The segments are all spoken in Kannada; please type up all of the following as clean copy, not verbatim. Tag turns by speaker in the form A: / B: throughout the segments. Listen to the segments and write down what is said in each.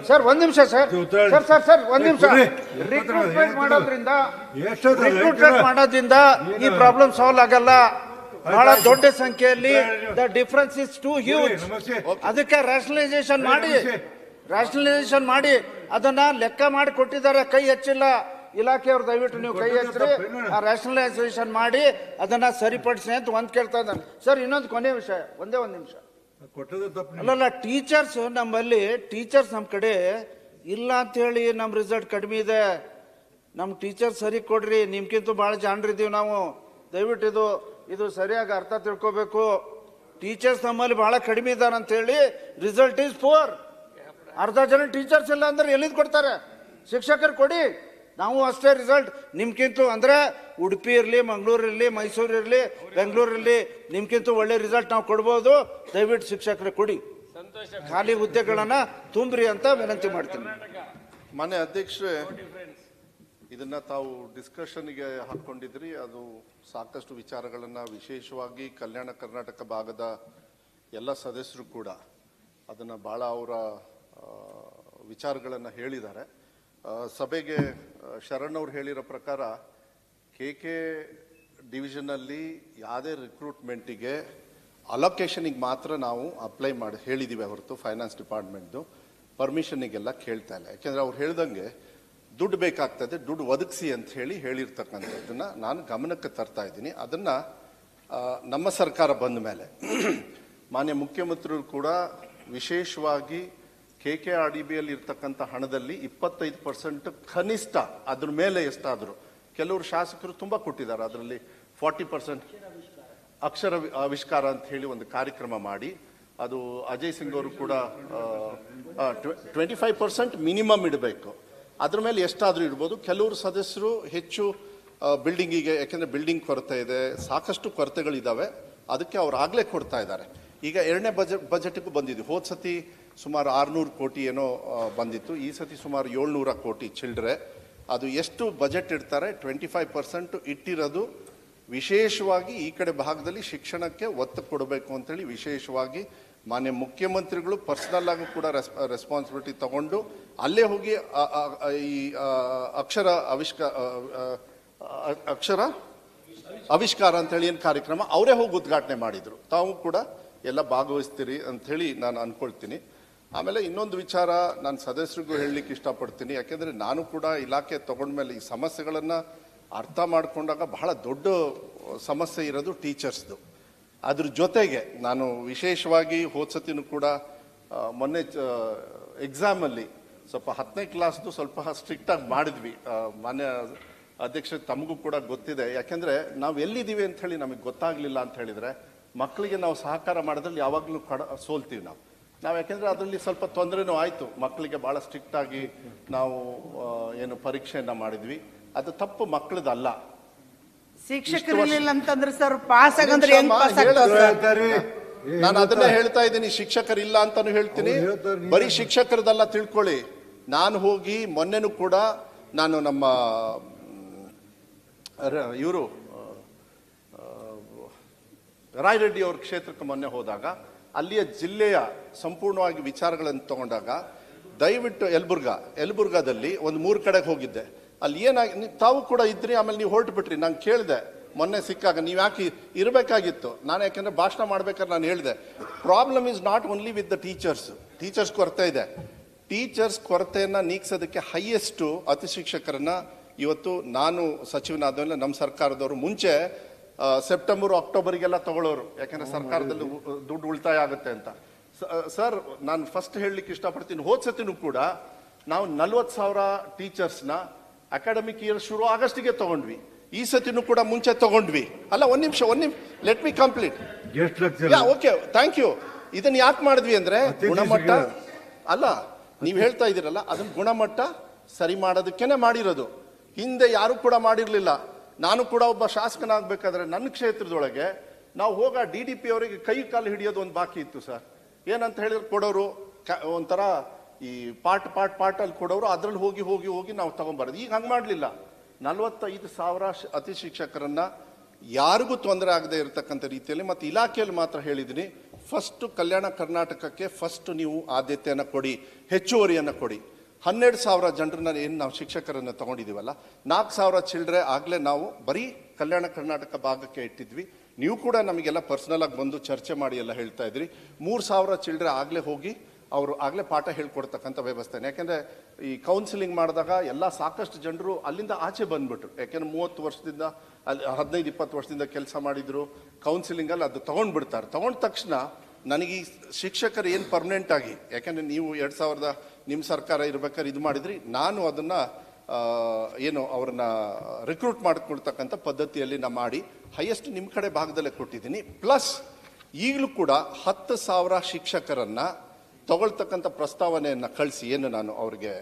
A: ಸರ್ ಒಂದ್ ನಿಮಿಷ ಸರ್ ಒಂದ್ ನಿಮಿಷ. ರಿಕ್ರೂಟ್ಮೆಂಟ್ ಮಾಡೋದ್ರಿಂದ ಈ ಪ್ರಾಬ್ಲಮ್ ಸಾಲ್ವ್ ಆಗಲ್ಲ. ಬಹಳ ದೊಡ್ಡ ಸಂಖ್ಯೆಯಲ್ಲಿ the difference is too huge. ಅದಕ್ಕೆ ರ್ಯಾಷನಲೈಸೇಷನ್ ಮಾಡಿ ಅದನ್ನ ಲೆಕ್ಕ ಮಾಡಿ ಕೊಟ್ಟಿದ್ದಾರೆ. ಕೈ ಹೆಚ್ಚಿಲ್ಲ ಇಲಾಖೆಯವರು, ದಯವಿಟ್ಟು ನೀವು ಕೈ ಹಚ್ಚ್ರಿ. ಆ ರ್ಯಾಷನಲೈಸೇಷನ್ ಮಾಡಿ ಅದನ್ನ ಸರಿಪಡಿಸಿ ಅಂತ ಒಂದ್ ಕೇಳ್ತಾ ಇದ್ದಾನೆ ಸರ್. ಇನ್ನೊಂದು ಕೊನೆ ವಿಷಯ, ಒಂದೇ ಒಂದ್ ನಿಮಿಷ. ಅಲ್ಲಲ್ಲ, ಟೀಚರ್ಸ್ ನಮ್ಮಲ್ಲಿ ನಮ್ಮ ಕಡೆ ಇಲ್ಲ ಅಂತ ಹೇಳಿ ನಮ್ಮ ರಿಸಲ್ಟ್ ಕಡಿಮೆ ಇದೆ. ನಮ್ಮ ಟೀಚರ್ಸ್ ಸರಿ ಕೊಡ್ರಿ, ನಿಮ್ಗಿಂತ ಭಾಳ ಜಾಣರಿದ್ದೀವಿ ನಾವು. ದಯವಿಟ್ಟು ಇದು ಸರಿಯಾಗಿ ಅರ್ಥ ತಿಳ್ಕೋಬೇಕು. ಟೀಚರ್ಸ್ ನಮ್ಮಲ್ಲಿ ಬಹಳ ಕಡಿಮೆ ಇದ್ದಾರೆ ಅಂತ ಹೇಳಿ ರಿಸಲ್ಟ್ ಈಸ್ ಪೂರ್. ಅರ್ಧ ಜನ ಟೀಚರ್ಸ್ ಇಲ್ಲ ಅಂದ್ರೆ ಎಲ್ಲಿಂದ ಕೊಡ್ತಾರೆ? ಶಿಕ್ಷಕರು ಕೊಡಿ, ನಾವು ಅಷ್ಟೇ ರಿಸಲ್ಟ್ ನಿಮ್ಗಿಂತ ಅಂದ್ರೆ ಉಡುಪಿ ಇರಲಿ, ಮಂಗಳೂರು ಇರಲಿ, ಮೈಸೂರು ಇರಲಿ, ಬೆಂಗಳೂರು ಇರಲಿ, ನಿಮ್ಗಿಂತ ಒಳ್ಳೆ ರಿಸಲ್ಟ್ ನಾವು ಕೊಡ್ಬೋದು. ದಯವಿಟ್ಟು ಶಿಕ್ಷಕರು ಕೊಡಿ, ಖಾಲಿ ಹುದ್ದೆಗಳನ್ನ ತುಂಬ್ರಿ ಅಂತ ವಿನಂತಿ ಮಾಡ್ತೀನಿ.
B: ಮಾನ್ಯ ಅಧ್ಯಕ್ಷರೇ, ಇದನ್ನ ತಾವು ಡಿಸ್ಕಷನ್ಗೆ ಹಾಕೊಂಡಿದ್ರಿ. ಅದು ಸಾಕಷ್ಟು ವಿಚಾರಗಳನ್ನ, ವಿಶೇಷವಾಗಿ ಕಲ್ಯಾಣ ಕರ್ನಾಟಕ ಭಾಗದ ಎಲ್ಲ ಸದಸ್ಯರು ಕೂಡ ಅದನ್ನ ಬಹಳ ಅವರ ವಿಚಾರಗಳನ್ನ ಹೇಳಿದ್ದಾರೆ. ಸಭೆಗೆ ಶರಣ್ ಅವ್ರು ಹೇಳಿರೋ ಪ್ರಕಾರ KK ಡಿವಿಷನಲ್ಲಿ ಯಾವುದೇ ರಿಕ್ರೂಟ್ಮೆಂಟಿಗೆ ಅಲೊಕೇಶನಿಗೆ ಮಾತ್ರ ನಾವು ಅಪ್ಲೈ ಮಾಡಿ ಹೇಳಿದ್ದೀವಿ ಹೊರತು ಫೈನಾನ್ಸ್ ಡಿಪಾರ್ಟ್ಮೆಂಟ್ದು ಪರ್ಮಿಷನಿಗೆಲ್ಲ ಕೇಳ್ತಾ ಇಲ್ಲ. ಯಾಕೆಂದರೆ ಅವ್ರು ಹೇಳ್ದಂಗೆ ದುಡ್ಡು ಬೇಕಾಗ್ತದೆ, ದುಡ್ಡು ಒದಗಿಸಿ ಅಂತ ಹೇಳಿರ್ತಕ್ಕಂಥದ್ದನ್ನು ನಾನು ಗಮನಕ್ಕೆ ತರ್ತಾ ಇದ್ದೀನಿ. ಅದನ್ನು ನಮ್ಮ ಸರ್ಕಾರ ಬಂದ ಮೇಲೆ ಮಾನ್ಯ ಮುಖ್ಯಮಂತ್ರಿಗಳು ಕೂಡ ವಿಶೇಷವಾಗಿ KKRDBಯಲ್ಲಿ ಇರ್ತಕ್ಕಂಥ ಹಣದಲ್ಲಿ 25% ಕನಿಷ್ಠ, ಅದ್ರ ಮೇಲೆ ಎಷ್ಟಾದರೂ ಕೆಲವರು ಶಾಸಕರು ತುಂಬ ಕೊಟ್ಟಿದ್ದಾರೆ. ಅದರಲ್ಲಿ 40% ಅಕ್ಷರ ಆವಿಷ್ಕಾರ ಅಂತ ಹೇಳಿ ಒಂದು ಕಾರ್ಯಕ್ರಮ ಮಾಡಿ, ಅದು ಅಜಯ್ ಸಿಂಗ್ ಅವರು ಕೂಡ 25% ಮಿನಿಮಮ್ ಇಡಬೇಕು. ಅದ್ರ ಮೇಲೆ ಎಷ್ಟಾದರೂ ಇಡ್ಬೋದು. ಕೆಲವರು ಸದಸ್ಯರು ಹೆಚ್ಚು ಬಿಲ್ಡಿಂಗಿಗೆ, ಯಾಕೆಂದರೆ ಬಿಲ್ಡಿಂಗ್ ಕೊರತೆ ಇದೆ, ಸಾಕಷ್ಟು ಕೊರತೆಗಳಿದ್ದಾವೆ, ಅದಕ್ಕೆ ಅವ್ರು ಆಗಲೇ ಕೊಡ್ತಾ ಇದ್ದಾರೆ. ಈಗ ಎರಡನೇ ಬಜೆಟ್ಗೂ ಬಂದಿದ್ದು. ಹೋದ ಸತಿ ಸುಮಾರು 600 ಕೋಟಿ ಏನೋ ಬಂದಿತ್ತು, ಈ ಸತಿ ಸುಮಾರು 700 ಕೋಟಿ ಚಿಲ್ಲರೆ. ಅದು ಎಷ್ಟು ಬಜೆಟ್ ಇಡ್ತಾರೆ, 25% ಇಟ್ಟಿರೋದು ವಿಶೇಷವಾಗಿ ಈ ಕಡೆ ಭಾಗದಲ್ಲಿ ಶಿಕ್ಷಣಕ್ಕೆ ಒತ್ತು ಕೊಡಬೇಕು ಅಂತೇಳಿ ವಿಶೇಷವಾಗಿ ಮಾನ್ಯ ಮುಖ್ಯಮಂತ್ರಿಗಳು ಪರ್ಸನಲ್ ಆಗಿ ಕೂಡ ರೆಸ್ಪಾನ್ಸಿಬಿಲಿಟಿ ತಗೊಂಡು ಅಲ್ಲೇ ಹೋಗಿ ಈ ಅಕ್ಷರ ಆವಿಷ್ಕಾರ ಅಂತೇಳಿ ಏನು ಕಾರ್ಯಕ್ರಮ ಅವರೇ ಹೋಗಿ ಉದ್ಘಾಟನೆ ಮಾಡಿದರು. ತಾವು ಕೂಡ ಎಲ್ಲ ಭಾಗವಹಿಸ್ತೀರಿ ಅಂಥೇಳಿ ನಾನು ಅಂದ್ಕೊಳ್ತೀನಿ. ಆಮೇಲೆ ಇನ್ನೊಂದು ವಿಚಾರ ನಾನು ಸದಸ್ಯರಿಗೂ ಹೇಳಲಿಕ್ಕೆ ಇಷ್ಟಪಡ್ತೀನಿ. ಯಾಕೆಂದರೆ ನಾನು ಕೂಡ ಇಲಾಖೆ ತಗೊಂಡ್ಮೇಲೆ ಈ ಸಮಸ್ಯೆಗಳನ್ನು ಅರ್ಥ ಮಾಡಿಕೊಂಡಾಗ ಬಹಳ ದೊಡ್ಡ ಸಮಸ್ಯೆ ಇರೋದು ಟೀಚರ್ಸ್ದು. ಅದ್ರ ಜೊತೆಗೆ ನಾನು ವಿಶೇಷವಾಗಿ ಹೋದ ಸತಿನೂ ಕೂಡ ಮೊನ್ನೆ ಎಕ್ಸಾಮಲ್ಲಿ ಸ್ವಲ್ಪ 10ನೇ ಕ್ಲಾಸ್ದು ಸ್ವಲ್ಪ ಸ್ಟ್ರಿಕ್ಟಾಗಿ ಮಾಡಿದ್ವಿ. ಮಾನ್ಯ ಅಧ್ಯಕ್ಷ ತಮಗೂ ಕೂಡ ಗೊತ್ತಿದೆ. ಯಾಕೆಂದರೆ ನಾವು ಎಲ್ಲಿದ್ದೀವಿ ಅಂತ ಹೇಳಿ ನಮಗೆ ಗೊತ್ತಾಗಲಿಲ್ಲ ಅಂತ ಹೇಳಿದರೆ ಮಕ್ಕಳಿಗೆ ನಾವು ಸಹಕಾರ ಮಾಡೋದ್ರಲ್ಲಿ ಯಾವಾಗಲೂ ಸೋಲ್ತೀವಿ ನಾವು. ಯಾಕೆಂದರೆ ಅದರಲ್ಲಿ ಸ್ವಲ್ಪ ತೊಂದರೆನೂ ಆಯಿತು. ಮಕ್ಕಳಿಗೆ ಭಾಳ ಸ್ಟ್ರಿಕ್ಟಾಗಿ ನಾವು ಏನು ಪರೀಕ್ಷೆಯನ್ನು ಮಾಡಿದ್ವಿ, ಅದು ತಪ್ಪು ಮಕ್ಕಳದಲ್ಲ.
C: ಶಿಕ್ಷಕರಿಲ್ಲ ಅಂತಂದ್ರೆ ಸರ್ ಪಾಸ್ ಆಗಂದ್ರೆ
B: ನಾನು ಅದನ್ನೇ ಹೇಳ್ತಾ ಇದ್ದೀನಿ. ಶಿಕ್ಷಕರಿಲ್ಲ ಅಂತಾನು ಹೇಳ್ತೀನಿ. ಬರೀ ಶಿಕ್ಷಕರದಲ್ಲ ತಿಳ್ಕೊಳ್ಳಿ. ನಾನು ಹೋಗಿ ಮೊನ್ನೆನೂ ಕೂಡ ನಾನು ನಮ್ಮ ಇವರು ರಾಯರೆಡ್ಡಿ ಅವ್ರ ಕ್ಷೇತ್ರಕ್ಕೆ ಮೊನ್ನೆ ಹೋದಾಗ ಅಲ್ಲಿಯ ಜಿಲ್ಲೆಯ ಸಂಪೂರ್ಣವಾಗಿ ವಿಚಾರಗಳನ್ನು ತಗೊಂಡಾಗ ದಯವಿಟ್ಟು ಯಲಬುರ್ಗಾದಲ್ಲಿ ಒಂದು 3 ಕಡೆಗೆ ಹೋಗಿದ್ದೆ. ಅಲ್ಲಿ ಏನಾಗಿ ತಾವು ಕೂಡ ಇದ್ರಿ, ಆಮೇಲೆ ನೀವು ಹೊರಟು ಬಿಟ್ರಿ. ನಾನು ಕೇಳಿದೆ ಮೊನ್ನೆ ಸಿಕ್ಕಾಗ, ನೀವು ಯಾಕೆ ಇರಬೇಕಾಗಿತ್ತು? ನಾನು ಯಾಕೆಂದರೆ ಭಾಷಣ ಮಾಡ್ಬೇಕಾದ್ರೆ ನಾನು ಹೇಳಿದೆ, problem is not only with the teachers ಕೊರತೆ ಇದೆ. ಟೀಚರ್ಸ್ ಕೊರತೆಯನ್ನು ನೀಗಿಸೋದಕ್ಕೆ ಹೈಯೆಸ್ಟು ಅತಿ ಶಿಕ್ಷಕರನ್ನ ಇವತ್ತು ನಾನು ಸಚಿವನಾದ್ಮೇಲೆ ನಮ್ಮ ಸರ್ಕಾರದವರು ಮುಂಚೆ ಸೆಪ್ಟೆಂಬರ್ ಅಕ್ಟೋಬರ್ಗೆಲ್ಲ ತಗೊಳ್ಳೋರು, ಯಾಕೆಂದರೆ ಸರ್ಕಾರದಲ್ಲಿ ದುಡ್ಡು ಉಳಿತಾಯ ಆಗುತ್ತೆ ಅಂತ. ಸರ್, ನಾನು ಫಸ್ಟ್ ಹೇಳಲಿಕ್ಕೆ ಇಷ್ಟಪಡ್ತೀನಿ, ಹೋದ ಸತಿನೂ ಕೂಡ ನಾವು 40,000 ಟೀಚರ್ಸ್ನ ಅಕಾಡೆಮಿಕ್ ಇಯರ್ ಶುರು ಆಗಸ್ಟಿಗೆ ತಗೊಂಡ್ವಿ. ಈ ಸತಿನೂ ಕೂಡ ಮುಂಚೆ ತಗೊಂಡ್ವಿ. ಅಲ್ಲ, ಒಂದ್ ನಿಮಿಷ let me complete. Okay, thank you. ಇದನ್ನ ಯಾಕೆ ಮಾಡಿದ್ವಿ ಅಂದ್ರೆ ಗುಣಮಟ್ಟ ಅಲ್ಲ, ನೀವು ಹೇಳ್ತಾ ಇದ್ದೀರಲ್ಲ, ಅದನ್ನ ಗುಣಮಟ್ಟ ಸರಿ ಮಾಡೋದಕ್ಕೇನೆ ಮಾಡಿರೋದು. ಹಿಂದೆ ಯಾರು ಕೂಡ ಮಾಡಿರ್ಲಿಲ್ಲ. ನಾನು ಕೂಡ ಒಬ್ಬ ಶಾಸಕನಾಗಬೇಕಾದ್ರೆ ನನ್ನ ಕ್ಷೇತ್ರದೊಳಗೆ ನಾವು ಹೋಗ DDP ಅವರಿಗೆ ಕೈ ಕಾಲು ಹಿಡಿಯೋದು ಒಂದು ಬಾಕಿ ಇತ್ತು ಸರ್. ಏನಂತ ಹೇಳಿದ್ರೆ ಕೊಡೋರು ಒಂಥರ ಈ ಪಾರ್ಟ್ ಅಲ್ಲಿ ಕೊಡೋರು, ಅದ್ರಲ್ಲಿ ಹೋಗಿ ನಾವು ತಗೊಂಡ್ಬರೋದು. ಈಗ ಹಂಗೆ ಮಾಡಲಿಲ್ಲ. 45,000 ಅತಿ ಶಿಕ್ಷಕರನ್ನ ಯಾರಿಗೂ ತೊಂದರೆ ಆಗದೆ ಇರತಕ್ಕಂಥ ರೀತಿಯಲ್ಲಿ, ಮತ್ತು ಇಲಾಖೆಯಲ್ಲಿ ಮಾತ್ರ ಹೇಳಿದ್ದೀನಿ ಫಸ್ಟ್ ಕಲ್ಯಾಣ ಕರ್ನಾಟಕಕ್ಕೆ ಫಸ್ಟ್ ನೀವು ಆದ್ಯತೆಯನ್ನು ಕೊಡಿ, ಹೆಚ್ಚುವರಿಯನ್ನು ಕೊಡಿ. 12,000 ಜನರನ್ನ ಏನು ನಾವು ಶಿಕ್ಷಕರನ್ನು ತಗೊಂಡಿದ್ದೀವಲ್ಲ, 4,000 ಚಿಲ್ಡ್ರೆ ಆಗಲೇ ನಾವು ಬರೀ ಕಲ್ಯಾಣ ಕರ್ನಾಟಕ ಭಾಗಕ್ಕೆ ಇಟ್ಟಿದ್ವಿ. ನೀವು ಕೂಡ ನಮಗೆಲ್ಲ ಪರ್ಸನಲ್ ಆಗಿ ಬಂದು ಚರ್ಚೆ ಮಾಡಿ ಎಲ್ಲ ಹೇಳ್ತಾ ಇದ್ರಿ. 3,000 ಚಿಲ್ಡ್ರೆ ಆಗಲೇ ಹೋಗಿ ಅವರು ಆಗಲೇ ಪಾಠ ಹೇಳ್ಕೊಡ್ತಕ್ಕಂಥ ವ್ಯವಸ್ಥೆನೇ. ಯಾಕೆಂದರೆ ಈ ಕೌನ್ಸಿಲಿಂಗ್ ಮಾಡಿದಾಗ ಎಲ್ಲ ಸಾಕಷ್ಟು ಜನರು ಅಲ್ಲಿಂದ ಆಚೆ ಬಂದ್ಬಿಟ್ರು. ಯಾಕೆಂದ್ರೆ 30 ವರ್ಷದಿಂದ ಅಲ್ಲಿ 15-20 ವರ್ಷದಿಂದ ಕೆಲಸ ಮಾಡಿದ್ರು ಕೌನ್ಸಿಲಿಂಗಲ್ಲಿ ಅದು ತೊಗೊಂಡ್ಬಿಡ್ತಾರೆ. ತೊಗೊಂಡ ತಕ್ಷಣ ನನಗೆ ಈ ಶಿಕ್ಷಕರು ಏನು ಪರ್ಮನೆಂಟ್ ಆಗಿ, ಯಾಕೆಂದರೆ ನೀವು 2000 ನಿಮ್ಮ ಸರ್ಕಾರ ಇರ್ಬೇಕಾದ್ರೆ ಇದು ಮಾಡಿದ್ರಿ, ನಾನು ಅದನ್ನು ಏನು ಅವ್ರನ್ನ ರಿಕ್ರೂಟ್ ಮಾಡಿಕೊಳ್ತಕ್ಕಂಥ ಪದ್ಧತಿಯಲ್ಲಿ ನಾನು ಮಾಡಿ ಹೈಯೆಸ್ಟ್ ನಿಮ್ಮ ಕಡೆ ಭಾಗದಲ್ಲೇ ಕೊಟ್ಟಿದ್ದೀನಿ. ಪ್ಲಸ್ ಈಗಲೂ ಕೂಡ 10,000 ಶಿಕ್ಷಕರನ್ನು ತಗೊಳ್ತಕ್ಕಂಥ ಪ್ರಸ್ತಾವನೆಯನ್ನು ಕಳಿಸಿ, ಏನು ನಾನು ಅವ್ರಿಗೆ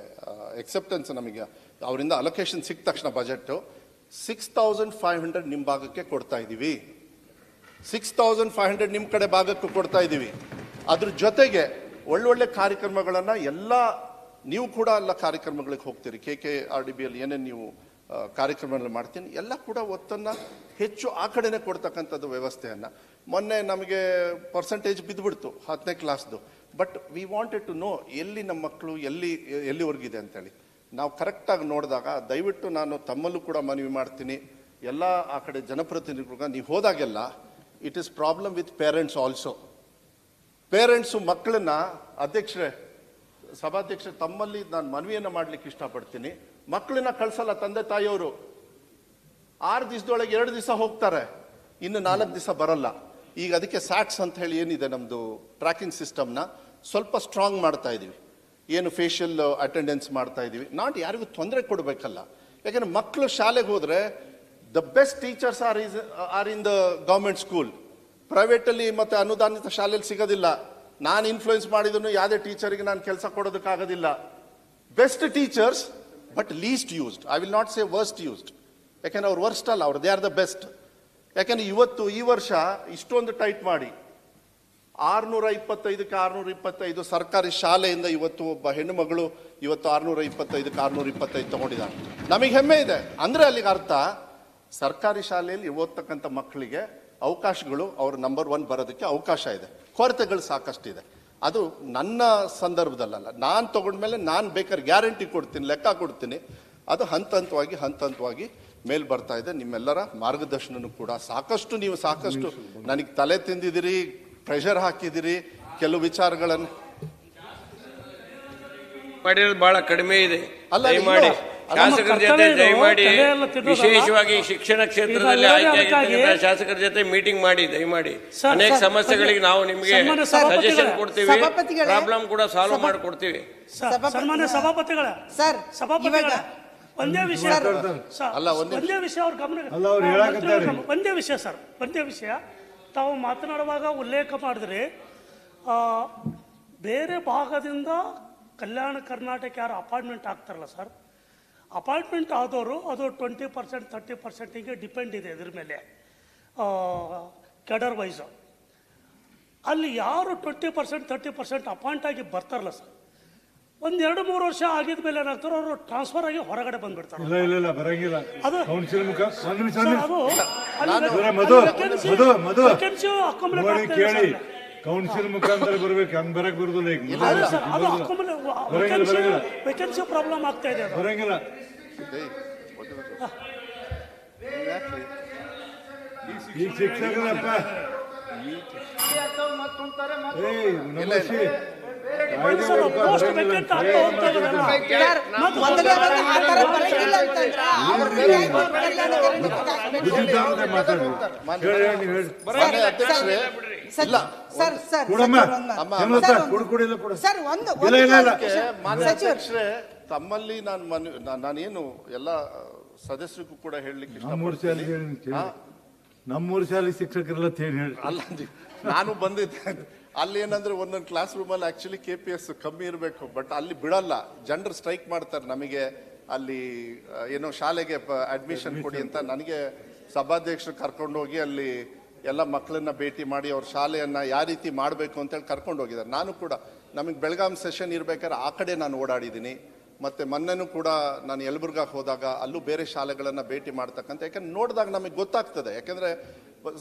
B: ಎಕ್ಸೆಪ್ಟೆನ್ಸ್ ನಮಗೆ ಅವರಿಂದ ಅಲೊಕೇಶನ್ ಸಿಕ್ಕ ತಕ್ಷಣ ಬಜೆಟ್ಟು 6,500 ನಿಮ್ಮ ಭಾಗಕ್ಕೆ ಕೊಡ್ತಾ ಇದ್ದೀವಿ. 6,500 ನಿಮ್ಮ ಕಡೆ ಭಾಗಕ್ಕೂ ಕೊಡ್ತಾ ಇದ್ದೀವಿ. ಅದ್ರ ಜೊತೆಗೆ ಒಳ್ಳೊಳ್ಳೆ ಕಾರ್ಯಕ್ರಮಗಳನ್ನು ಎಲ್ಲ ನೀವು ಕೂಡ ಎಲ್ಲ ಕಾರ್ಯಕ್ರಮಗಳಿಗೆ ಹೋಗ್ತೀರಿ. KKRDBಯಲ್ಲಿ ಏನೇನು ನೀವು ಕಾರ್ಯಕ್ರಮಗಳು ಮಾಡ್ತೀನಿ ಎಲ್ಲ ಕೂಡ ಒತ್ತನ್ನು ಹೆಚ್ಚು ಆ ಕಡೆನೇ ಕೊಡ್ತಕ್ಕಂಥದ್ದು ವ್ಯವಸ್ಥೆಯನ್ನು. ಮೊನ್ನೆ ನಮಗೆ ಪರ್ಸೆಂಟೇಜ್ ಬಿದ್ದುಬಿಡ್ತು 10ನೇ ಕ್ಲಾಸ್ದು. But we wanted to know ಎಲ್ಲಿ ನಮ್ಮ ಮಕ್ಕಳು ಎಲ್ಲಿವರೆಗಿದೆ ಅಂತೇಳಿ ನಾವು ಕರೆಕ್ಟಾಗಿ ನೋಡಿದಾಗ ದಯವಿಟ್ಟು ನಾನು ತಮ್ಮಲ್ಲೂ ಕೂಡ ಮನವಿ ಮಾಡ್ತೀನಿ, ಎಲ್ಲ ಆ ಕಡೆ ಜನಪ್ರತಿನಿಧಿಗಳು ನೀವು ಹೋದಾಗೆಲ್ಲ it is problem with parents also. Parents ಮಕ್ಕಳನ್ನ ಅಧ್ಯಕ್ಷರೇ, ಸಭಾಧ್ಯಕ್ಷರೇ, ತಮ್ಮಲ್ಲಿ ನಾನು ಮನವಿಯನ್ನು ಮಾಡಲಿಕ್ಕೆ ಇಷ್ಟಪಡ್ತೀನಿ. ಮಕ್ಕಳನ್ನ ಕಳ್ಸಲ್ಲ ತಂದೆ ತಾಯಿಯವರು. 6 ದಿವಸದೊಳಗೆ 2 ದಿವಸ ಹೋಗ್ತಾರೆ, ಇನ್ನು 4 ದಿವಸ ಬರಲ್ಲ. ಈಗ ಅದಕ್ಕೆ ಸ್ಯಾಟ್ಸ್ ಅಂತ ಹೇಳಿ ಏನಿದೆ ನಮ್ಮದು ಟ್ರ್ಯಾಕಿಂಗ್ ಸಿಸ್ಟಮ್ನ ಸ್ವಲ್ಪ ಸ್ಟ್ರಾಂಗ್ ಮಾಡ್ತಾ ಇದ್ದೀವಿ. ಏನು ಫೇಶಿಯಲ್ ಅಟೆಂಡೆನ್ಸ್ ಮಾಡ್ತಾ ಇದ್ದೀವಿ. ನಾಟ್ ಯಾರಿಗೂ ತೊಂದರೆ ಕೊಡಬೇಕಲ್ಲ. ಯಾಕೆಂದ್ರೆ ಮಕ್ಕಳು ಶಾಲೆಗೆ ಹೋದ್ರೆ the best teachers are in the government school. ಪ್ರೈವೇಟಲ್ಲಿ ಮತ್ತು ಅನುದಾನಿತ ಶಾಲೆಯಲ್ಲಿ ಸಿಗೋದಿಲ್ಲ. ನಾನು ಇನ್ಫ್ಲೂಯೆನ್ಸ್ ಮಾಡಿದ್ರು ಯಾವುದೇ ಟೀಚರಿಗೆ ನಾನು ಕೆಲಸ ಕೊಡೋದಕ್ಕಾಗೋದಿಲ್ಲ. Best teachers but least used. I will not say worst used. ಯಾಕೆಂದ್ರೆ ಅವ್ರು ವರ್ಸ್ಟ್ ಅಲ್ಲ, ಅವ್ರು ದೇ ಆರ್ ದ ಬೆಸ್ಟ್. ಯಾಕೆಂದ್ರೆ ಈ ವರ್ಷ ಇಷ್ಟೊಂದು ಟೈಟ್ ಮಾಡಿ 625ಕ್ಕೆ 625 ಸರ್ಕಾರಿ ಶಾಲೆಯಿಂದ ಇವತ್ತು ಒಬ್ಬ ಹೆಣ್ಣು ಮಗಳು ಇವತ್ತು 625ಕ್ಕೆ 625 ತಗೊಂಡಿದ್ದಾನೆ. ನಮಗೆ ಹೆಮ್ಮೆ ಇದೆ. ಅಂದ್ರೆ ಅಲ್ಲಿಗೆ ಅರ್ಥ ಸರ್ಕಾರಿ ಶಾಲೆಯಲ್ಲಿ ಓದ್ತಕ್ಕಂಥ ಮಕ್ಕಳಿಗೆ ಅವಕಾಶಗಳು ಅವ್ರ ನಂಬರ್ 1 ಬರೋದಕ್ಕೆ ಅವಕಾಶ ಇದೆ. ಕೊರತೆಗಳು ಸಾಕಷ್ಟಿದೆ. ಅದು ನನ್ನ ಸಂದರ್ಭದಲ್ಲ, ನಾನು ತಗೊಂಡ್ಮೇಲೆ ನಾನು ಬೇಕಾದ್ರೆ ಗ್ಯಾರಂಟಿ ಕೊಡ್ತೀನಿ, ಲೆಕ್ಕ ಕೊಡ್ತೀನಿ. ಅದು ಹಂತ ಹಂತವಾಗಿ ಮೇಲ್ ಬರ್ತಾ ಇದೆ. ನಿಮ್ಮೆಲ್ಲರ ಮಾರ್ಗದರ್ಶನನೂ ಕೂಡ ಸಾಕಷ್ಟು ನೀವು ನನಗೆ ತಲೆ ತಿಂದಿದ್ದೀರಿ, ಪ್ರೆಷರ್ ಹಾಕಿದಿರಿ. ಕೆಲವು ವಿಚಾರಗಳನ್ನು
D: ಮಾಡಿರೋದು ಬಹಳ ಕಡಿಮೆ ಇದೆ.
B: ಅಲ್ಲ,
D: ದಯಮಾಡಿ ಶಾಸಕರ ಜೊತೆ ದಯಮಾಡಿ ವಿಶೇಷವಾಗಿ ಶಿಕ್ಷಣ ಕ್ಷೇತ್ರದಲ್ಲಿ ಆಯ್ಕೆಯಾಗಿರ್ತಕ್ಕಂಥ ಶಾಸಕರ ಜೊತೆ ಮೀಟಿಂಗ್ ಮಾಡಿ ದಯಮಾಡಿ. ಅನೇಕ ಸಮಸ್ಯೆಗಳಿಗೆ ನಾವು ನಿಮಗೆ ಸಜೆಷನ್ ಕೊಡ್ತೀವಿ, ಪ್ರಾಬ್ಲಮ್ ಕೂಡ ಸಾಲ್ವ್ ಮಾಡಿಕೊಡ್ತೀವಿ.
E: ಸನ್ಮಾನ್ಯ ಸಭಾಪತಿಗಳ ಒಂದೇ ವಿಷಯ
B: ಅಲ್ಲ,
E: ಒಂದೇ ವಿಷಯ ಅವ್ರ ಗಮನ ಒಂದೇ ವಿಷಯ ಸರ್, ಒಂದೇ ವಿಷಯ ತಾವು ಮಾತನಾಡುವಾಗ ಉಲ್ಲೇಖ ಮಾಡಿದ್ರೆ ಬೇರೆ ಭಾಗದಿಂದ ಕಲ್ಯಾಣ ಕರ್ನಾಟಕ ಯಾರು ಅಪಾಯಿಂಟ್ಮೆಂಟ್ ಆಗ್ತಾರಲ್ಲ ಸರ್, ಅಪಾಯಿಂಟ್ಮೆಂಟ್ ಆದವರು ಅದು 20% 30% ಡಿಪೆಂಡ್ ಇದೆ ಇದ್ರ ಮೇಲೆ ಕೆಡರ್ ವೈಸು. ಅಲ್ಲಿ ಯಾರು 20% 30% ಅಪಾಯಿಂಟ್ ಆಗಿ ಬರ್ತಾರಲ್ಲ ಸರ್, 1-2-3 ವರ್ಷ ಆಗಿದ ಮೇಲೆ ಏನಾಗ್ತಾರೋ ಅವರು ಟ್ರಾನ್ಸ್ಫರ್ ಆಗಿ ಹೊರಗಡೆ ಬಂದ್ಬಿಡ್ತಾರೆ. ಅದು
F: ಕೌನ್ಸಿಲ್ ಮುಖಾಂತರ ಬರ್ಬೇಕು, ಹಂಗ್ ಬರಕ್ ಬರುದಿಲ್ಲ. ಈಗ
E: ವೇಕೆನ್ಸಿ ಪ್ರಾಬ್ಲಮ್ ಆಗ್ತಾ ಇದೆ,
F: ಬರಂಗಿಲ್ಲ. ಈ ಶಿಕ್ಷಕರಪ್ಪ
B: ತಮ್ಮಲ್ಲಿ ನಾನೇನು ಎಲ್ಲ ಸದಸ್ಯರಿಗೂ ಕೂಡ ಹೇಳಲಿಕ್ಕೆ
F: ನಮ್ಮೂರು ಶಾಲೆ ಶಿಕ್ಷಕರೆಲ್ಲ ಹೇಳಿ
B: ಅಲ್ಲ, ನಾನು ಬಂದಿದ್ದೆ ಅಲ್ಲಿ. ಏನಂದ್ರೆ ಒಂದೊಂದು ಕ್ಲಾಸ್ ರೂಮಲ್ಲಿ ಆಕ್ಚುಲಿ KPS ಕಮ್ಮಿ ಇರಬೇಕು, ಬಟ್ ಅಲ್ಲಿ ಬಿಡಲ್ಲ. ಜನರು ಸ್ಟ್ರೈಕ್ ಮಾಡ್ತಾರೆ, ನಮಗೆ ಅಲ್ಲಿ ಏನೋ ಶಾಲೆಗೆ ಅಡ್ಮಿಷನ್ ಕೊಡಿ ಅಂತ. ನನಗೆ ಸಭಾಧ್ಯಕ್ಷರು ಕರ್ಕೊಂಡು ಹೋಗಿ ಅಲ್ಲಿ ಎಲ್ಲ ಮಕ್ಕಳನ್ನ ಭೇಟಿ ಮಾಡಿ ಅವ್ರ ಶಾಲೆಯನ್ನ ಯಾವ ರೀತಿ ಮಾಡಬೇಕು ಅಂತೇಳಿ ಕರ್ಕೊಂಡು ಹೋಗಿದ್ದಾರೆ. ನಾನು ಕೂಡ ನಮಗೆ ಬೆಳಗಾಂ ಸೆಷನ್ ಇರ್ಬೇಕಾದ್ರೆ ಆ ಕಡೆ ನಾನು ಓಡಾಡಿದ್ದೀನಿ. ಮತ್ತು ಮೊನ್ನೆನೂ ಕೂಡ ನಾನು ಯಲಬುರ್ಗಾಕ್ಕೆ ಹೋದಾಗ ಅಲ್ಲೂ ಬೇರೆ ಶಾಲೆಗಳನ್ನು ಭೇಟಿ ಮಾಡ್ತಕ್ಕಂಥ, ಯಾಕಂದ್ರೆ ನೋಡಿದಾಗ ನಮಗೆ ಗೊತ್ತಾಗ್ತದೆ. ಯಾಕೆಂದರೆ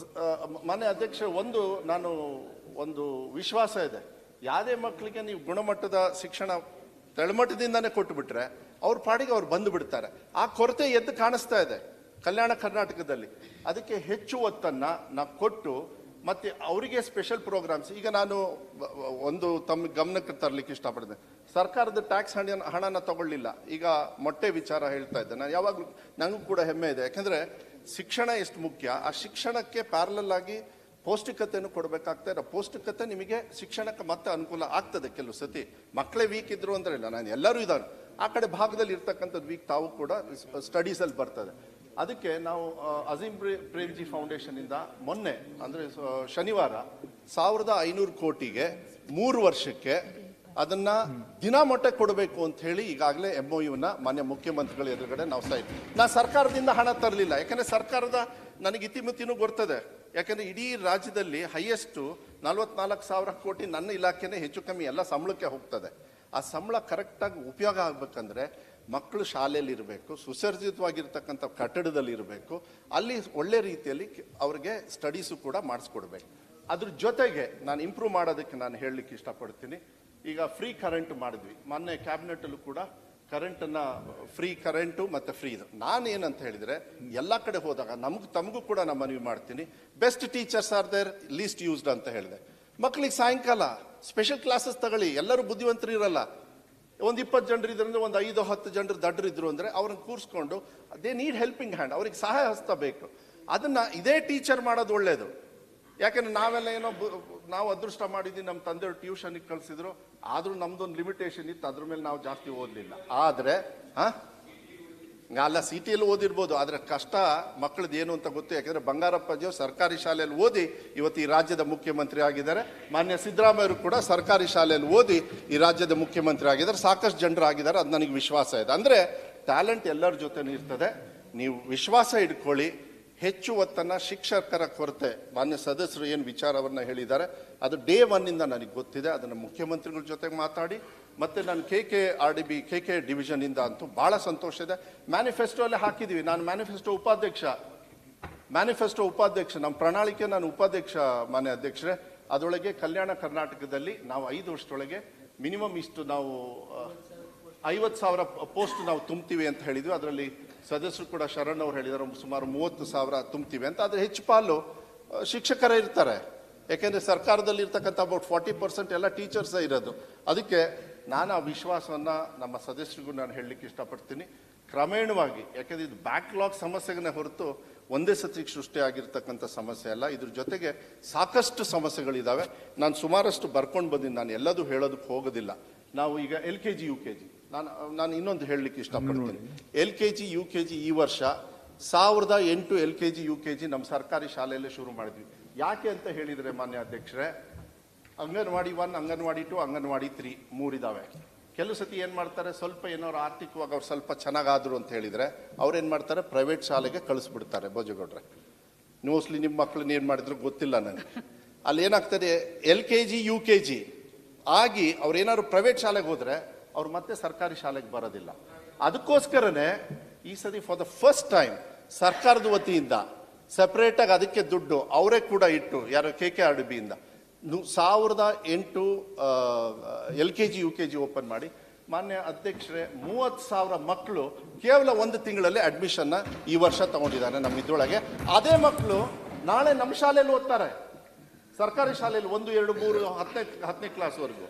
B: ಮನೆ ಅಧ್ಯಕ್ಷ ನಾನು ಒಂದು ವಿಶ್ವಾಸ ಇದೆ. ಯಾವುದೇ ಮಕ್ಕಳಿಗೆ ನೀವು ಗುಣಮಟ್ಟದ ಶಿಕ್ಷಣ ತಳಮಟ್ಟದಿಂದಾನೇ ಕೊಟ್ಟು ಬಿಟ್ರೆ ಅವ್ರ ಪಾಡಿಗೆ ಅವ್ರು ಬಂದು ಬಿಡ್ತಾರೆ. ಆ ಕೊರತೆ ಎದ್ದು ಕಾಣಿಸ್ತಾ ಇದೆ ಕಲ್ಯಾಣ ಕರ್ನಾಟಕದಲ್ಲಿ. ಅದಕ್ಕೆ ಹೆಚ್ಚು ಒತ್ತನ್ನ ನಾವು ಕೊಟ್ಟು ಮತ್ತೆ ಅವರಿಗೆ ಸ್ಪೆಷಲ್ ಪ್ರೋಗ್ರಾಮ್ಸ್. ಈಗ ನಾನು ಒಂದು ತಮ್ಮ ಗಮನಕ್ಕೆ ತರಲಿಕ್ಕೆ ಇಷ್ಟಪಡ್ತೇನೆ. ಸರ್ಕಾರದ ಟ್ಯಾಕ್ಸ್ ಹಣನ ತಗೊಳ್ಳಿಲ್ಲ. ಈಗ ಮೊಟ್ಟೆ ವಿಚಾರ ಹೇಳ್ತಾ ಇದ್ದೆ ನಾನು. ಯಾವಾಗಲೂ ನನಗೂ ಕೂಡ ಹೆಮ್ಮೆ ಇದೆ, ಯಾಕಂದ್ರೆ ಶಿಕ್ಷಣ ಎಷ್ಟು ಮುಖ್ಯ. ಆ ಶಿಕ್ಷಣಕ್ಕೆ ಪ್ಯಾರಲಲ್ ಆಗಿ ಪೌಷ್ಟಿಕತೆಯನ್ನು ಕೊಡಬೇಕಾಗ್ತದೆ. ಪೌಷ್ಟಿಕತೆ ನಿಮಗೆ ಶಿಕ್ಷಣಕ್ಕೆ ಮತ್ತೆ ಅನುಕೂಲ ಆಗ್ತದೆ. ಕೆಲವು ಸತಿ ಮಕ್ಕಳೇ ವೀಕ್ ಇದ್ರು ಅಂದ್ರೆ ಇಲ್ಲ, ನಾನು ಎಲ್ಲರೂ ಇದ್ದಾರೆ ಆ ಕಡೆ ಭಾಗದಲ್ಲಿ ಇರ್ತಕ್ಕಂಥದ್ದು ವೀಕ್ ತಾವು ಕೂಡ ಸ್ಟಡೀಸಲ್ಲಿ ಬರ್ತದೆ. ಅದಕ್ಕೆ ನಾವು ಅಜೀಂ ಪ್ರೇಮ್ಜಿ ಫೌಂಡೇಶನ್ ಇಂದ ಮೊನ್ನೆ ಅಂದ್ರೆ ಶನಿವಾರ 1500 ಕೋಟಿಗೆ 3 ವರ್ಷಕ್ಕೆ ಅದನ್ನ ದಿನ ಮೊಟ್ಟೆ ಕೊಡಬೇಕು ಅಂತ ಹೇಳಿ ಈಗಾಗಲೇ MOUನ ಮಾನ್ಯ ಮುಖ್ಯಮಂತ್ರಿಗಳ ಎದುರುಗಡೆ ನಾವು ನಾ ಸರ್ಕಾರದಿಂದ ಹಣ ತರಲಿಲ್ಲ. ಯಾಕಂದ್ರೆ ಸರ್ಕಾರದ ನನಗೆ ಇತಿಮಿತಿನೂ ಗೊತ್ತದೆ. ಯಾಕಂದ್ರೆ ಇಡೀ ರಾಜ್ಯದಲ್ಲಿ ಹೈಯೆಸ್ಟ್ 44,000 ಕೋಟಿ ನನ್ನ ಇಲಾಖೆನೇ ಹೆಚ್ಚು ಕಮ್ಮಿ ಎಲ್ಲ ಸಂಬಳಕ್ಕೆ ಹೋಗ್ತದೆ. ಆ ಸಂಬಳ ಕರೆಕ್ಟಾಗಿ ಉಪಯೋಗ ಆಗ್ಬೇಕಂದ್ರೆ ಮಕ್ಕಳು ಶಾಲೆಯಲ್ಲಿ ಇರಬೇಕು, ಸುಸರ್ಜಿತವಾಗಿರ್ತಕ್ಕಂಥ ಕಟ್ಟಡದಲ್ಲಿ ಇರಬೇಕು, ಅಲ್ಲಿ ಒಳ್ಳೆ ರೀತಿಯಲ್ಲಿ ಅವ್ರಿಗೆ ಸ್ಟಡೀಸು ಕೂಡ ಮಾಡಿಸ್ಕೊಡ್ಬೇಕು. ಅದ್ರ ಜೊತೆಗೆ ನಾನು ಇಂಪ್ರೂವ್ ಮಾಡೋದಕ್ಕೆ ನಾನು ಹೇಳಲಿಕ್ಕೆ ಇಷ್ಟಪಡ್ತೀನಿ. ಈಗ ಫ್ರೀ ಕರೆಂಟ್ ಮಾಡಿದ್ವಿ ಮೊನ್ನೆ ಕ್ಯಾಬಿನೆಟಲ್ಲೂ ಕೂಡ. ಕರೆಂಟನ್ನ ಫ್ರೀ ಕರೆಂಟು ಮತ್ತು ಫ್ರೀ ಇದು. ನಾನೇನಂತ ಹೇಳಿದರೆ ಎಲ್ಲ ಕಡೆ ಹೋದಾಗ ತಮಗೂ ಕೂಡ ನಾನು ಮನವಿ ಮಾಡ್ತೀನಿ, best teachers are their least used ಅಂತ ಹೇಳಿದೆ. ಮಕ್ಕಳಿಗೆ ಸಾಯಂಕಾಲ ಸ್ಪೆಷಲ್ ಕ್ಲಾಸಸ್ ತಗೊಳ್ಳಿ. ಎಲ್ಲರೂ ಬುದ್ಧಿವಂತರು ಇರಲ್ಲ. ಒಂದು 20 ಜನರು ಇದ್ರಂದ್ರೆ ಒಂದು 5-10 ಜನರು ದಡ್ಡರು ಇದ್ರು ಅಂದ್ರೆ ಅವ್ರನ್ನ ಕೂರಿಸ್ಕೊಂಡು ದೇ ನೀಡ್ ಹೆಲ್ಪಿಂಗ್ ಹ್ಯಾಂಡ್, ಅವ್ರಿಗೆ ಸಹಾಯ ಹಸ್ತ ಬೇಕು. ಅದನ್ನ ಇದೇ ಟೀಚರ್ ಮಾಡೋದು ಒಳ್ಳೇದು. ಯಾಕಂದ್ರೆ ನಾವೆಲ್ಲ ಏನೋ ನಾವು ಅದೃಷ್ಟ ಮಾಡಿದ್ವಿ, ನಮ್ಮ ತಂದೆಯವರು ಟ್ಯೂಷನ್ಗೆ ಕಳಿಸಿದ್ರು, ಆದ್ರೂ ನಮ್ದೊಂದು ಲಿಮಿಟೇಷನ್ ಇತ್ತು, ಅದ್ರ ಮೇಲೆ ನಾವು ಜಾಸ್ತಿ ಓದಲಿಲ್ಲ. ಆದ್ರೆ ಅಲ್ಲ ಸಿಟಿಯಲ್ಲಿ ಓದಿರ್ಬೋದು, ಆದ್ರೆ ಕಷ್ಟ ಮಕ್ಕಳದ್ದು ಏನು ಅಂತ ಗೊತ್ತು. ಯಾಕಂದ್ರೆ ಬಂಗಾರಪ್ಪಾಜಿಯವರು ಸರ್ಕಾರಿ ಶಾಲೆಯಲ್ಲಿ ಓದಿ ಇವತ್ತು ಈ ರಾಜ್ಯದ ಮುಖ್ಯಮಂತ್ರಿ ಆಗಿದ್ದಾರೆ. ಮಾನ್ಯ ಸಿದ್ದರಾಮಯ್ಯರು ಕೂಡ ಸರ್ಕಾರಿ ಶಾಲೆಯಲ್ಲಿ ಓದಿ ಈ ರಾಜ್ಯದ ಮುಖ್ಯಮಂತ್ರಿ ಆಗಿದ್ದಾರೆ. ಸಾಕಷ್ಟು ಜನರು ಆಗಿದ್ದಾರೆ, ಅದು ನನಗೆ ವಿಶ್ವಾಸ ಇದೆ. ಅಂದ್ರೆ ಟ್ಯಾಲೆಂಟ್ ಎಲ್ಲರ ಜೊತೆ ಇರ್ತದೆ. ನೀವು ವಿಶ್ವಾಸ ಇಟ್ಕೊಳ್ಳಿ. ಹೆಚ್ಚು ಒತ್ತನ್ನ ಶಿಕ್ಷಕರ ಕೊರತೆ ಮಾನ್ಯ ಸದಸ್ಯರು ಏನು ವಿಚಾರವನ್ನ ಹೇಳಿದ್ದಾರೆ ಅದು ಡೇ 1 ಇಂದ ನನಗೆ ಗೊತ್ತಿದೆ. ಅದನ್ನು ಮುಖ್ಯಮಂತ್ರಿಗಳ ಜೊತೆಗೆ ಮಾತಾಡಿ ಮತ್ತೆ ನಾನು KK ಡಿವಿಷನ್ ಇಂದ ಅಂತೂ ಬಹಳ ಸಂತೋಷ ಇದೆ. ಮ್ಯಾನಿಫೆಸ್ಟೋ ಅಲ್ಲೇ ಹಾಕಿದೀವಿ. ನಾನು ಮ್ಯಾನಿಫೆಸ್ಟೋ ಉಪಾಧ್ಯಕ್ಷ ನಮ್ಮ ಪ್ರಣಾಳಿಕೆ ನಾನು ಉಪಾಧ್ಯಕ್ಷ ಮಾನ್ಯ ಅಧ್ಯಕ್ಷರೇ. ಅದರೊಳಗೆ ಕಲ್ಯಾಣ ಕರ್ನಾಟಕದಲ್ಲಿ ನಾವು 5 ವರ್ಷದೊಳಗೆ ಮಿನಿಮಮ್ ಇಷ್ಟು ನಾವು 50,000 ಪೋಸ್ಟ್ ನಾವು ತುಂಬ್ತೀವಿ ಅಂತ ಹೇಳಿದ್ವಿ. ಅದರಲ್ಲಿ ಸದಸ್ಯರು ಕೂಡ ಶರಣ್ ಅವ್ರು ಹೇಳಿದ್ದಾರೆ ಸುಮಾರು 30,000 ತುಂಬ್ತೀವಿ ಅಂತ. ಅದ್ರ ಹೆಚ್ಚು ಪಾಲು ಶಿಕ್ಷಕರೇ ಇರ್ತಾರೆ. ಯಾಕೆಂದ್ರೆ ಸರ್ಕಾರದಲ್ಲಿ ಇರ್ತಕ್ಕಂಥ ಅಬೌಟ್ 40% ಎಲ್ಲ ಟೀಚರ್ಸೇ ಇರೋದು. ಅದಕ್ಕೆ ನಾನು ಆ ವಿಶ್ವಾಸವನ್ನ ನಮ್ಮ ಸದಸ್ಯರಿಗೂ ನಾನು ಹೇಳಲಿಕ್ಕೆ ಇಷ್ಟಪಡ್ತೀನಿ. ಕ್ರಮೇಣವಾಗಿ, ಯಾಕೆಂದ್ರೆ ಇದು ಬ್ಯಾಕ್ಲಾಗ್ ಸಮಸ್ಯೆಗಳನ್ನೇ ಹೊರತು ಒಂದೇ ಸತಿ ಸೃಷ್ಟಿಯಾಗಿರ್ತಕ್ಕಂಥ ಸಮಸ್ಯೆ ಅಲ್ಲ. ಇದ್ರ ಜೊತೆಗೆ ಸಾಕಷ್ಟು ಸಮಸ್ಯೆಗಳಿದ್ದಾವೆ. ನಾನು ಸುಮಾರಷ್ಟು ಬರ್ಕೊಂಡು ಬಂದಿನಿ, ನಾನು ಎಲ್ಲದೂ ಹೇಳೋದಕ್ಕೆ ಹೋಗೋದಿಲ್ಲ. ನಾವು ಈಗ LKG UKG ನಾನು ಇನ್ನೊಂದು ಹೇಳಲಿಕ್ಕೆ ಇಷ್ಟಪಡ್ತೀನಿ. LKG UKG ಈ ವರ್ಷ 1008 LKG UKG ನಮ್ಮ ಸರ್ಕಾರಿ ಶಾಲೆಯಲ್ಲೇ ಶುರು ಮಾಡಿದ್ವಿ. ಯಾಕೆ ಅಂತ ಹೇಳಿದರೆ ಮಾನ್ಯ ಅಧ್ಯಕ್ಷರೇ, ಅಂಗನವಾಡಿ 1, ಅಂಗನವಾಡಿ 2, ಅಂಗನವಾಡಿ 3 3 ಇದಾವೆ. ಕೆಲವು ಸತಿ ಏನು ಮಾಡ್ತಾರೆ, ಸ್ವಲ್ಪ ಏನಾದ್ರು ಆರ್ಥಿಕವಾಗಿ ಅವ್ರು ಸ್ವಲ್ಪ ಚೆನ್ನಾಗಾದ್ರು ಅಂತ ಹೇಳಿದರೆ ಅವ್ರು ಏನು ಮಾಡ್ತಾರೆ, ಪ್ರೈವೇಟ್ ಶಾಲೆಗೆ ಕಳಿಸ್ಬಿಡ್ತಾರೆ. ಭೋಜಗೌಡ್ರೆ, ಮೋಸ್ಟ್ಲಿ ನಿಮ್ಮ ಮಕ್ಕಳನ್ನ ಏನು ಮಾಡಿದ್ರು ಗೊತ್ತಿಲ್ಲ ನನಗೆ. ಅಲ್ಲಿ ಏನಾಗ್ತದೆ, LKG UKG ಆಗಿ ಅವ್ರು ಏನಾದ್ರು ಪ್ರೈವೇಟ್ ಶಾಲೆಗೆ ಹೋದ್ರೆ ಅವ್ರು ಮತ್ತೆ ಸರ್ಕಾರಿ ಶಾಲೆಗೆ ಬರೋದಿಲ್ಲ. ಅದಕ್ಕೋಸ್ಕರನೇ ಈ ಸತಿ ಫಾರ್ ದ ಫಸ್ಟ್ ಟೈಮ್ ಸರ್ಕಾರದ ವತಿಯಿಂದ ಸೆಪರೇಟ್ ಆಗಿ ಅದಕ್ಕೆ ದುಡ್ಡು ಅವರೇ ಕೂಡ ಇಟ್ಟು, ಯಾರು KKRDB ಇಂದ 1008 LKG UKG ಓಪನ್ ಮಾಡಿ ಮಾನ್ಯ ಅಧ್ಯಕ್ಷರೇ 30,000 ಮಕ್ಕಳು ಕೇವಲ 1 ತಿಂಗಳಲ್ಲಿ ಅಡ್ಮಿಷನ್ ಈ ವರ್ಷ ತಗೊಂಡಿದ್ದಾರೆ ನಮ್ಮ ಇದ್ರೊಳಗೆ. ಅದೇ ಮಕ್ಕಳು ನಾಳೆ ನಮ್ಮ ಶಾಲೆಯಲ್ಲಿ ಓದ್ತಾರೆ, ಸರ್ಕಾರಿ ಶಾಲೆಯಲ್ಲಿ 1, 2, 3, 10ನೇ ಕ್ಲಾಸ್ವರೆಗೂ.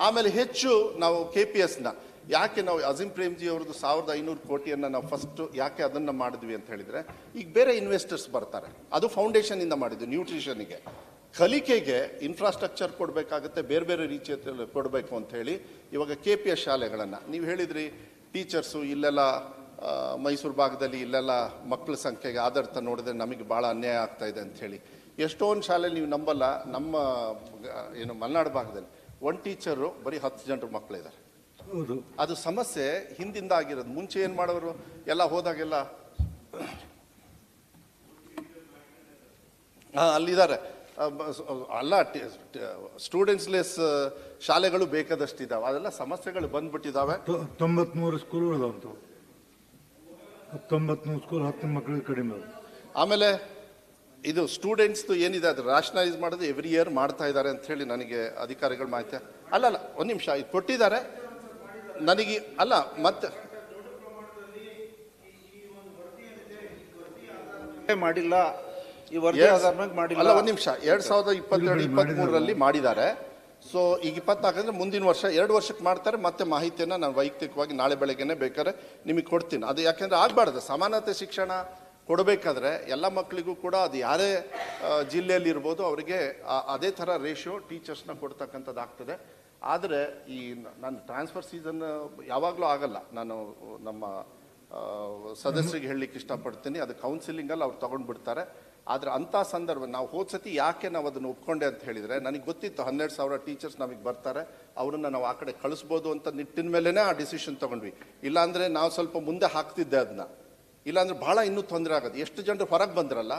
B: ಆಮೇಲೆ ಹೆಚ್ಚು ನಾವು KPSನ ಯಾಕೆ ನಾವು ಅಜೀಂ ಪ್ರೇಮ್ಜಿ ಅವ್ರದ್ದು 1500 ಕೋಟಿಯನ್ನು ನಾವು ಫಸ್ಟ್ ಯಾಕೆ ಅದನ್ನು ಮಾಡಿದ್ವಿ ಅಂತ ಹೇಳಿದರೆ, ಈಗ ಬೇರೆ ಇನ್ವೆಸ್ಟರ್ಸ್ ಬರ್ತಾರೆ. ಅದು ಫೌಂಡೇಶನ್ ಇಂದ ಮಾಡಿದ್ದು. ನ್ಯೂಟ್ರಿಷನ್ಗೆ, ಕಲಿಕೆಗೆ ಇನ್ಫ್ರಾಸ್ಟ್ರಕ್ಚರ್ ಕೊಡಬೇಕಾಗುತ್ತೆ, ಬೇರೆ ಬೇರೆ ರೀತಿಯಲ್ಲಿ ಕೊಡಬೇಕು ಅಂತ ಹೇಳಿ ಇವಾಗ KPS ಶಾಲೆಗಳನ್ನು ನೀವು ಹೇಳಿದ್ರಿ. ಟೀಚರ್ಸು ಇಲ್ಲೆಲ್ಲ ಮೈಸೂರು ಭಾಗದಲ್ಲಿ ಇಲ್ಲೆಲ್ಲ ಮಕ್ಕಳ ಸಂಖ್ಯೆಗೆ ಆಧಾರಿತ ನೋಡಿದ್ರೆ ನಮಗೆ ಭಾಳ ಅನ್ಯಾಯ ಆಗ್ತಾ ಇದೆ ಅಂತ ಹೇಳಿ ಎಷ್ಟೊಂದು ಶಾಲೆ ನೀವು ನಂಬಲ್ಲ. ನಮ್ಮ ಏನು ಮಲೆನಾಡು ಭಾಗದಲ್ಲಿ 1 ಟೀಚರು ಬರೀ 10 ಜನರು ಮಕ್ಕಳಿದ್ದಾರೆ. ಅದು ಸಮಸ್ಯೆ ಹಿಂದಿಂದ ಆಗಿರೋದು. ಮುಂಚೆ ಏನು ಮಾಡೋರು, ಎಲ್ಲ ಹೋದಾಗೆಲ್ಲ ಅಲ್ಲಿದ್ದಾರೆ ಅಲ್ಲ, ಸ್ಟೂಡೆಂಟ್ಸ್ ಲೆಸ್ ಶಾಲೆಗಳು ಬೇಕಾದಷ್ಟಿದ್ದಾವೆ. ಅದೆಲ್ಲ ಸಮಸ್ಯೆಗಳು ಬಂದ್ಬಿಟ್ಟಿದ್ದಾವೆ.
F: 93 ಸ್ಕೂಲ್ಗಳು 93 ಸ್ಕೂಲ್ 10 ಮಕ್ಕಳಿಗೆ ಕಡಿಮೆ.
B: ಆಮೇಲೆ ಇದು ಸ್ಟೂಡೆಂಟ್ಸ್ದು ಏನಿದೆ ಅದು ರಾಷನಲೈಸ್ ಮಾಡೋದು ಎವ್ರಿ ಇಯರ್ ಮಾಡ್ತಾ ಇದ್ದಾರೆ ಅಂತ ಹೇಳಿ ನನಗೆ ಅಧಿಕಾರಿಗಳು ಮಾಹಿತಿ ಅಲ್ಲ ಒಂದು ನಿಮಿಷ ಇದು ಕೊಟ್ಟಿದ್ದಾರೆ ನನಗೆ ಅಲ್ಲ ಮತ್ತೆ
A: ಮಾಡಿಲ್ಲ ಈ ವರದಿ ಆಧಾರದ ಮೇಲೆ ಮಾಡಿಲ್ಲ.
B: ಅಲ್ಲ ಒಂದು ನಿಮಿಷ 2022-23 ಮಾಡಿದ್ದಾರೆ. ಸೊ ಈಗ 24 ಅಂದ್ರೆ ಮುಂದಿನ ವರ್ಷ 2 ವರ್ಷಕ್ಕೆ ಮಾಡ್ತಾರೆ. ಮತ್ತೆ ಮಾಹಿತಿಯನ್ನ ನಾನು ವೈಯಕ್ತಿಕವಾಗಿ ನಾಳೆ ಬೆಳಗ್ಗೆನೆ ಬೇಕಾದ್ರೆ ನಿಮಗೆ ಕೊಡ್ತೀನಿ. ಅದು ಯಾಕೆಂದ್ರೆ ಆಗ್ಬಾರ್ದು, ಸಮಾನತೆ ಶಿಕ್ಷಣ ಕೊಡಬೇಕಾದ್ರೆ ಎಲ್ಲ ಮಕ್ಕಳಿಗೂ ಕೂಡ ಅದು ಯಾರೇ ಜಿಲ್ಲೆಯಲ್ಲಿ ಇರ್ಬೋದು ಅವರಿಗೆ ಅದೇ ಥರ ರೇಷಿಯೋ ಟೀಚರ್ಸ್ನ ಕೊಡ್ತಕ್ಕಂಥದ್ದು ಆಗ್ತದೆ. ಆದರೆ ಈ ನಾನು ಟ್ರಾನ್ಸ್ಫರ್ ಸೀಸನ್ ಯಾವಾಗಲೂ ಆಗಲ್ಲ. ನಾನು ನಮ್ಮ ಸದಸ್ಯರಿಗೆ ಹೇಳಲಿಕ್ಕೆ ಇಷ್ಟಪಡ್ತೀನಿ, ಅದು ಕೌನ್ಸಿಲಿಂಗಲ್ಲಿ ಅವ್ರು ತಗೊಂಡು ಬಿಡ್ತಾರೆ. ಆದರೆ ಅಂಥ ಸಂದರ್ಭ ನಾವು ಹೋದ್ಸತಿ ಯಾಕೆ ನಾವು ಅದನ್ನು ಒಪ್ಕೊಂಡೆ ಅಂತ ಹೇಳಿದರೆ, ನನಗೆ ಗೊತ್ತಿತ್ತು 12,000 ಟೀಚರ್ಸ್ ನಮಗೆ ಬರ್ತಾರೆ, ಅವರನ್ನು ನಾವು ಆ ಕಡೆ ಕಳಿಸ್ಬೋದು ಅಂತ ನಿಟ್ಟಿನ ಮೇಲೇ ಆ ಡಿಸಿಷನ್ ತೊಗೊಂಡ್ವಿ. ಇಲ್ಲಾಂದರೆ ನಾವು ಸ್ವಲ್ಪ ಮುಂದೆ ಹಾಕ್ತಿದ್ದೆ ಅದನ್ನ, ಇಲ್ಲಾಂದ್ರೆ ಭಾಳ ಇನ್ನೂ ತೊಂದರೆ ಆಗೋದು. ಎಷ್ಟು ಜನರು ಹೊರಗೆ ಬಂದ್ರಲ್ಲ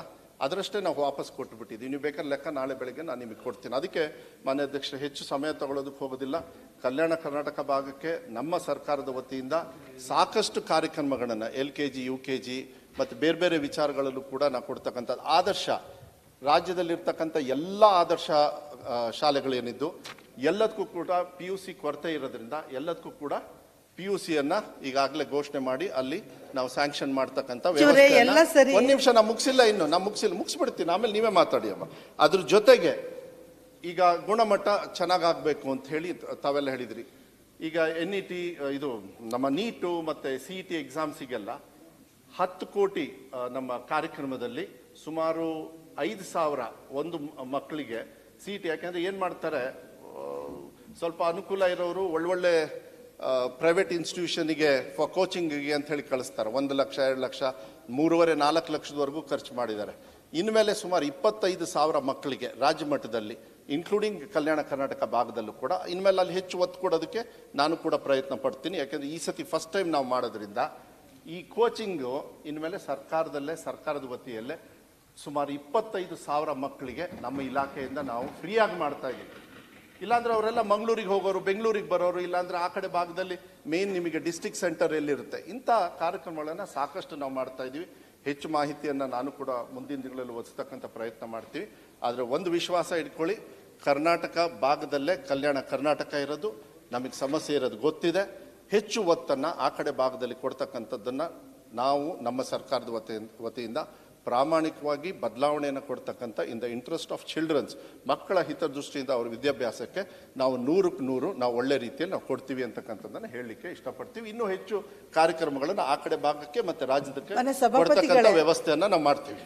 B: ಅದರಷ್ಟೇ ನಾವು ವಾಪಸ್ ಕೊಟ್ಟುಬಿಟ್ಟಿದ್ದೀವಿ. ನೀವು ಬೇಕಾದ್ರೆ ಲೆಕ್ಕ ನಾಳೆ ಬೆಳಗ್ಗೆ ನಾನು ನಿಮಗೆ ಕೊಡ್ತೀನಿ. ಅದಕ್ಕೆ ಮಾನ್ಯ ಅಧ್ಯಕ್ಷರು ಹೆಚ್ಚು ಸಮಯ ತಗೊಳ್ಳೋದಕ್ಕೆ ಹೋಗೋದಿಲ್ಲ. ಕಲ್ಯಾಣ ಕರ್ನಾಟಕ ಭಾಗಕ್ಕೆ ನಮ್ಮ ಸರ್ಕಾರದ ವತಿಯಿಂದ ಸಾಕಷ್ಟು ಕಾರ್ಯಕ್ರಮಗಳನ್ನು LKG UKG ಮತ್ತು ಬೇರೆ ಬೇರೆ ವಿಚಾರಗಳಲ್ಲೂ ಕೂಡ ನಾವು ಕೊಡ್ತಕ್ಕಂಥದ್ದು ಆದರ್ಶ ರಾಜ್ಯದಲ್ಲಿರ್ತಕ್ಕಂಥ ಎಲ್ಲ ಆದರ್ಶ ಶಾಲೆಗಳೇನಿದ್ದು ಎಲ್ಲದಕ್ಕೂ ಕೂಡ PUC ಕೊರತೆ ಇರೋದ್ರಿಂದ ಎಲ್ಲದಕ್ಕೂ ಕೂಡ PUCಯನ್ನ ಈಗಾಗಲೇ ಘೋಷಣೆ ಮಾಡಿ ಅಲ್ಲಿ ನಾವು ಸ್ಯಾಂಕ್ಷನ್ ಮಾಡ್ತಕ್ಕಂಥ ವ್ಯವಸ್ಥೆ. ಒಂದ್ ನಿಮಿಷ ನಾ ಮುಗಿಸಿಲ್ಲ, ಇನ್ನು ನಾ ಮುಗಿಸ್ಬಿಡ್ತೀನಿ, ಆಮೇಲೆ ನೀವೇ ಮಾತಾಡಿ ಅಮ್ಮ. ಅದ್ರ ಜೊತೆಗೆ ಈಗ ಗುಣಮಟ್ಟ ಚೆನ್ನಾಗಾಗಬೇಕು ಅಂತ ಹೇಳಿ ತಾವೆಲ್ಲ ಹೇಳಿದ್ರಿ. ಈಗ NET ಇದು ನಮ್ಮ ನೀಟು ಮತ್ತೆ CET ಎಕ್ಸಾಮ್ಸಿಗೆಲ್ಲ 10 ಕೋಟಿ ನಮ್ಮ ಕಾರ್ಯಕ್ರಮದಲ್ಲಿ ಸುಮಾರು 5,000 ಒಂದು ಮಕ್ಕಳಿಗೆ CET. ಯಾಕೆಂದ್ರೆ ಏನ್ ಮಾಡ್ತಾರೆ, ಸ್ವಲ್ಪ ಅನುಕೂಲ ಇರೋರು ಒಳ್ಳೊಳ್ಳೆ ಪ್ರೈವೇಟ್ ಇನ್ಸ್ಟಿಟ್ಯೂಷನ್ಗೆ ಫಾರ್ ಕೋಚಿಂಗಿಗೆ ಅಂತ ಹೇಳಿ ಕಳಿಸ್ತಾರೆ. 1 ಲಕ್ಷ 2 ಲಕ್ಷ 3.5-4 ಲಕ್ಷದವರೆಗೂ ಖರ್ಚು ಮಾಡಿದ್ದಾರೆ. ಇನ್ಮೇಲೆ ಸುಮಾರು 25,000 ಮಕ್ಕಳಿಗೆ ರಾಜ್ಯ ಮಟ್ಟದಲ್ಲಿ ಇನ್ಕ್ಲೂಡಿಂಗ್ ಕಲ್ಯಾಣ ಕರ್ನಾಟಕ ಭಾಗದಲ್ಲೂ ಕೂಡ ಇನ್ಮೇಲೆ ಅಲ್ಲಿ ಹೆಚ್ಚು ಒತ್ತು ಕೊಡೋದಕ್ಕೆ ನಾನು ಕೂಡ ಪ್ರಯತ್ನ ಪಡ್ತೀನಿ. ಯಾಕೆಂದ್ರೆ ಈ ಸತಿ ಫಸ್ಟ್ ಟೈಮ್ ನಾವು ಮಾಡೋದ್ರಿಂದ ಈ ಕೋಚಿಂಗು ಇನ್ಮೇಲೆ ಸರ್ಕಾರದ ವತಿಯಲ್ಲೇ ಸುಮಾರು 25,000 ಮಕ್ಕಳಿಗೆ ನಮ್ಮ ಇಲಾಖೆಯಿಂದ ನಾವು ಫ್ರೀಯಾಗಿ ಮಾಡ್ತಾ ಇದ್ದೀವಿ. ಇಲ್ಲಾಂದ್ರೆ ಅವರೆಲ್ಲ ಮಂಗಳೂರಿಗೆ ಹೋಗೋರು, ಬೆಂಗಳೂರಿಗೆ ಬರೋರು, ಇಲ್ಲಾಂದ್ರೆ ಆ ಕಡೆ ಭಾಗದಲ್ಲಿ ಮೇನ್ ನಿಮಗೆ ಡಿಸ್ಟ್ರಿಕ್ಟ್ ಸೆಂಟರ್ ಎಲ್ಲಿರುತ್ತೆ, ಇಂಥ ಕಾರ್ಯಕ್ರಮಗಳನ್ನು ಸಾಕಷ್ಟು ನಾವು ಮಾಡ್ತಾ ಇದ್ದೀವಿ. ಹೆಚ್ಚು ಮಾಹಿತಿಯನ್ನು ನಾನು ಕೂಡ ಮುಂದಿನ ದಿನಗಳಲ್ಲಿ ಒದಗಿಸ್ತಕ್ಕಂಥ ಪ್ರಯತ್ನ ಮಾಡ್ತೀವಿ. ಆದರೆ ಒಂದು ವಿಶ್ವಾಸ ಇಟ್ಕೊಳ್ಳಿ, ಕರ್ನಾಟಕ ಭಾಗದಲ್ಲೇ ಕಲ್ಯಾಣ ಕರ್ನಾಟಕ ಇರೋದು, ನಮಗೆ ಸಮಸ್ಯೆ ಇರೋದು ಗೊತ್ತಿದೆ. ಹೆಚ್ಚು ಒತ್ತನ್ನು ಆ ಕಡೆ ಭಾಗದಲ್ಲಿ ಕೊಡ್ತಕ್ಕಂಥದ್ದನ್ನು ನಾವು ನಮ್ಮ ಸರ್ಕಾರದ ವತಿಯಿಂದ ಪ್ರಾಮಾಣಿಕವಾಗಿ ಬದಲಾವಣೆಯನ್ನು ಕೊಡ್ತಕ್ಕಂಥ in the interest of childrens, ಮಕ್ಕಳ ಹಿತದೃಷ್ಟಿಯಿಂದ ಅವರ ವಿದ್ಯಾಭ್ಯಾಸಕ್ಕೆ ನಾವು 100ಕ್ಕೆ 100 ನಾವು ಒಳ್ಳೆ ರೀತಿಯಲ್ಲಿ ನಾವು ಕೊಡ್ತೀವಿ ಅಂತಕ್ಕಂಥದ್ದನ್ನು ಹೇಳಲಿಕ್ಕೆ ಇಷ್ಟಪಡ್ತೀವಿ. ಇನ್ನೂ ಹೆಚ್ಚು ಕಾರ್ಯಕ್ರಮಗಳನ್ನು ಆ ಕಡೆ ಭಾಗಕ್ಕೆ ಮತ್ತೆ ರಾಜ್ಯದಕ್ಕೆ ಕೊಡ್ತಕ್ಕಂಥ ವ್ಯವಸ್ಥೆಯನ್ನು ನಾವು ಮಾಡ್ತೀವಿ.